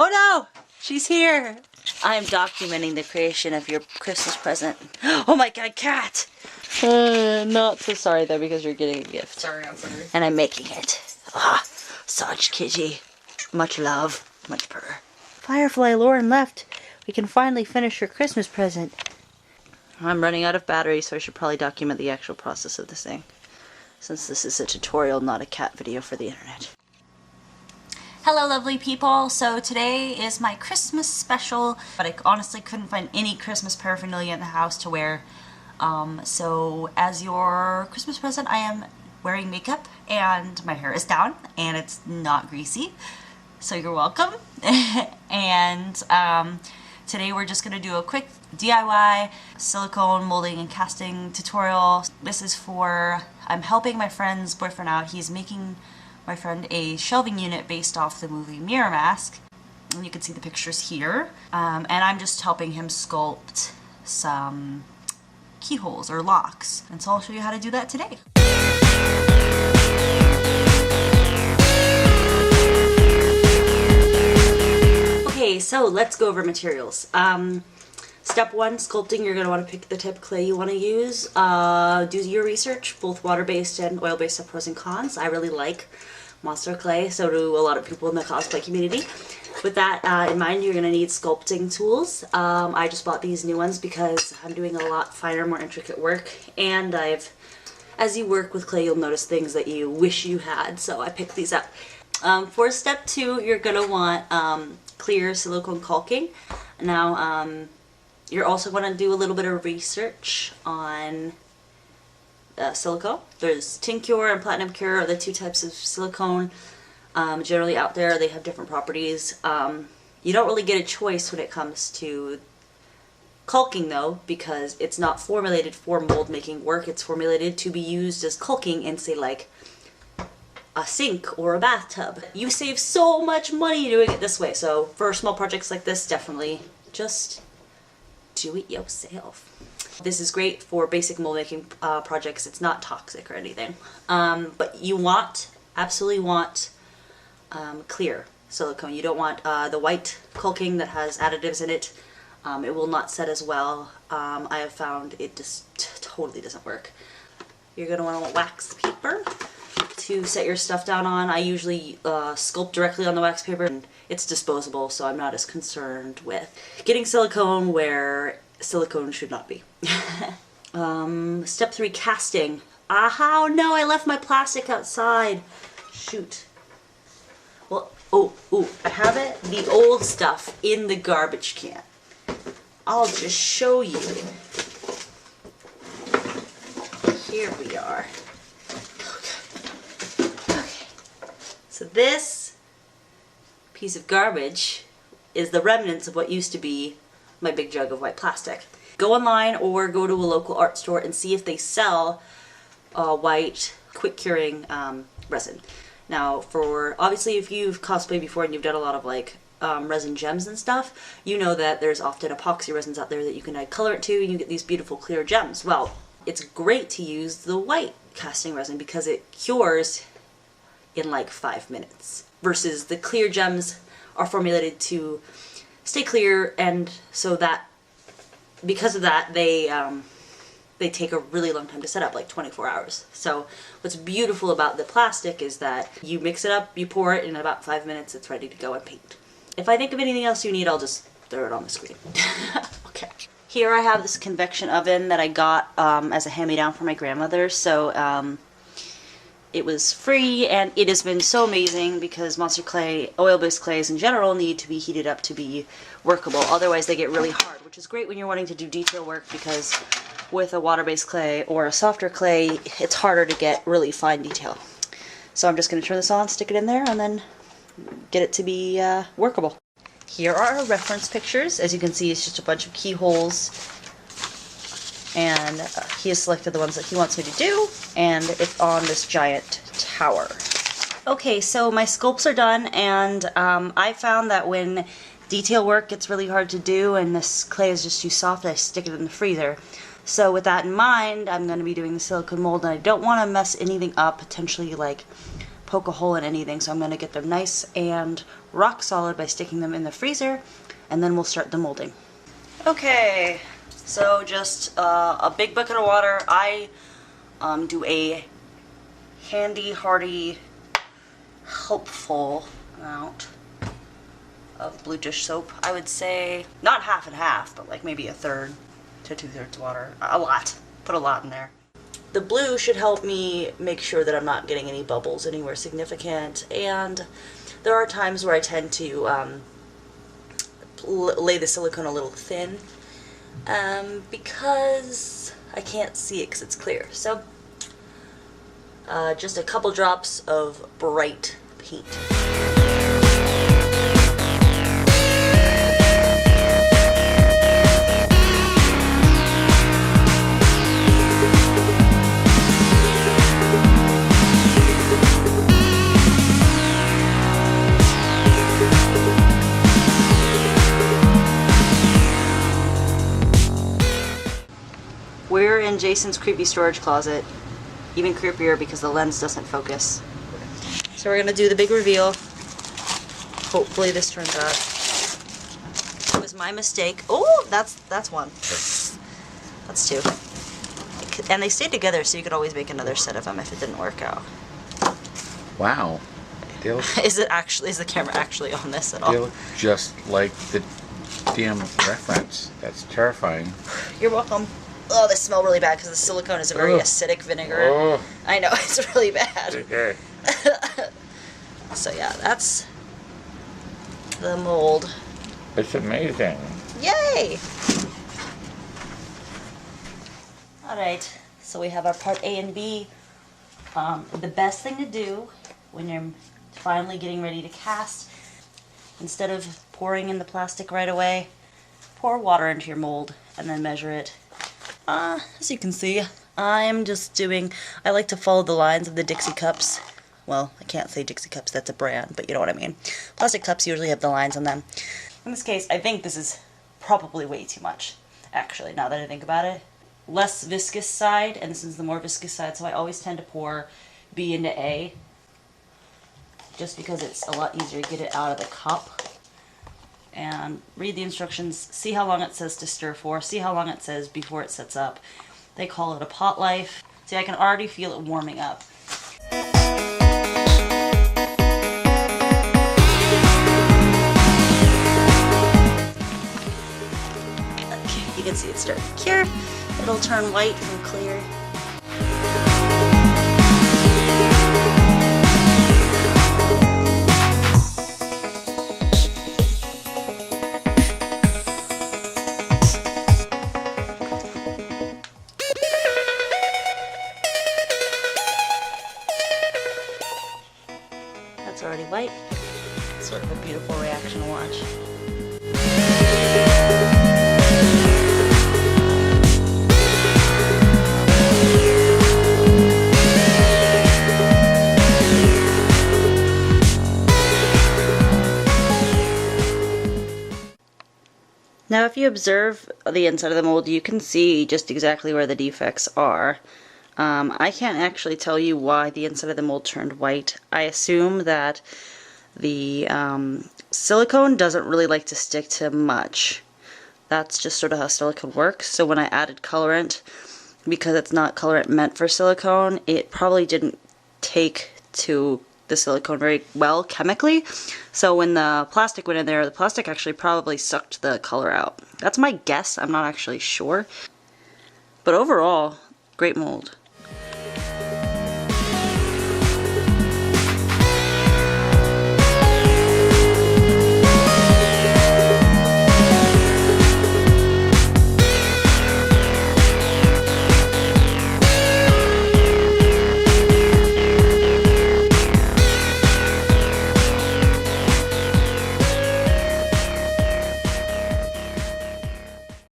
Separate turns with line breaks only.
Oh no! She's here! I am documenting the creation of your Christmas present. Oh my god, cat! Not so sorry though, because you're getting a gift.
Sorry, I'm sorry.
And I'm making it. Ah, such kitty. Much love, much purr. Firefly Lauren left. We can finally finish your Christmas present. I'm running out of battery, so I should probably document the actual process of this thing, since this is a tutorial, not a cat video for the internet.
Hello lovely people, so today is my Christmas special, but I honestly couldn't find any Christmas paraphernalia in the house to wear. So as your Christmas present I am wearing makeup and my hair is down and it's not greasy, so you're welcome. And today we're just going to do a quick DIY silicone molding and casting tutorial. This is for, I'm helping my friend's boyfriend out. He's making my friend a shelving unit based off the movie Mirror Mask, and you can see the pictures here. And I'm just helping him sculpt some keyholes or locks, and so I'll show you how to do that today. Okay, so let's go over materials. Step 1, sculpting. You're going to want to pick the type of clay you want to use. Do your research. Both water-based and oil-based have pros and cons. I really like monster clay, so do a lot of people in the cosplay community. With that in mind, you're going to need sculpting tools. I just bought these new ones because I'm doing a lot finer, more intricate work, and as you work with clay, you'll notice things that you wish you had, so I picked these up. For step 2, you're going to want clear silicone caulking. Now, you're also going to do a little bit of research on silicone. There's Tincure and Platinum Cure are the two types of silicone generally out there. They have different properties. You don't really get a choice when it comes to caulking though, because it's not formulated for mold making work. It's formulated to be used as caulking in, say, like a sink or a bathtub. You save so much money doing it this way, so for small projects like this, definitely just do it yourself. This is great for basic mold making projects. It's not toxic or anything. But you absolutely want clear silicone. You don't want the white caulking that has additives in it. It will not set as well. I have found it just totally doesn't work. You're going to want to wax paper to set your stuff down on. I usually sculpt directly on the wax paper, and it's disposable, so I'm not as concerned with getting silicone where silicone should not be. Step 3, casting. Oh no, I left my plastic outside. Shoot. Well, I have it, the old stuff, in the garbage can. I'll just show you. Here we are. Okay. So this piece of garbage is the remnants of what used to be my big jug of white plastic. Go online or go to a local art store and see if they sell white quick curing resin. Now, obviously if you've cosplayed before and you've done a lot of like resin gems and stuff, you know that there's often epoxy resins out there that you can add color to and you get these beautiful clear gems. Well, it's great to use the white casting resin because it cures in like 5 minutes, versus the clear gems are formulated to stay clear, and so that because of that they take a really long time to set up, like 24 hours. So what's beautiful about the plastic is that you mix it up, you pour it, in about 5 minutes it's ready to go and paint. If I think of anything else you need, I'll just throw it on the screen. Okay. Here I have this convection oven that I got as a hand-me-down from my grandmother, so it was free, and it has been so amazing because monster clay, oil-based clays in general, need to be heated up to be workable. Otherwise they get really hard, which is great when you're wanting to do detail work, because with a water-based clay or a softer clay, it's harder to get really fine detail. So I'm just going to turn this on, stick it in there, and then get it to be workable. Here are our reference pictures. As you can see, it's just a bunch of keyholes, and he has selected the ones that he wants me to do, and it's on this giant tower. Okay, so my sculpts are done, and I found that when detail work gets really hard to do and this clay is just too soft, I stick it in the freezer. So with that in mind, I'm going to be doing the silicone mold, and I don't want to mess anything up, potentially like poke a hole in anything, so I'm going to get them nice and rock solid by sticking them in the freezer, and then we'll start the molding. Okay, so just a big bucket of water. I do a handy, hearty, helpful amount of blue dish soap. I would say not half and half, but like maybe 1/3 to 2/3 water. A lot. Put a lot in there. The blue should help me make sure that I'm not getting any bubbles anywhere significant, and there are times where I tend to lay the silicone a little thin because I can't see it because it's clear. So just a couple drops of bright paint. We're in Jason's creepy storage closet. Even creepier because the lens doesn't focus. So we're gonna do the big reveal. Hopefully this turns out. It was my mistake. Oh, that's one. That's two. And they stayed together, so you could always make another set of them if it didn't work out.
Wow.
Is the camera actually on this at all?
They look just like the damn reference. That's terrifying.
You're welcome. Oh, they smell really bad because the silicone is a very acidic vinegar.
Oh.
I know, it's really bad.
Okay.
So yeah, that's the mold.
It's amazing.
Yay! Alright, so we have our part A and B. The best thing to do when you're finally getting ready to cast, instead of pouring in the plastic right away, pour water into your mold and then measure it. As you can see, I like to follow the lines of the Dixie cups. Well, I can't say Dixie cups, that's a brand, but you know what I mean. Plastic cups usually have the lines on them. In this case, I think this is probably way too much, actually, now that I think about it. Less viscous side, and this is the more viscous side, so I always tend to pour B into A, just because it's a lot easier to get it out of the cup. And read the instructions, see how long it says to stir for, see how long it says before it sets up. They call it a pot life. See, I can already feel it warming up. Okay, you can see it starting to cure. It'll turn white from clear. That's already white. Sort of a beautiful reaction to watch. Now if you observe the inside of the mold, you can see just exactly where the defects are. I can't actually tell you why the inside of the mold turned white. I assume that the silicone doesn't really like to stick to much. That's just sort of how silicone works. So when I added colorant, because it's not colorant meant for silicone, it probably didn't take to the silicone very well chemically. So when the plastic went in there, the plastic actually probably sucked the color out. That's my guess. I'm not actually sure. But overall, great mold.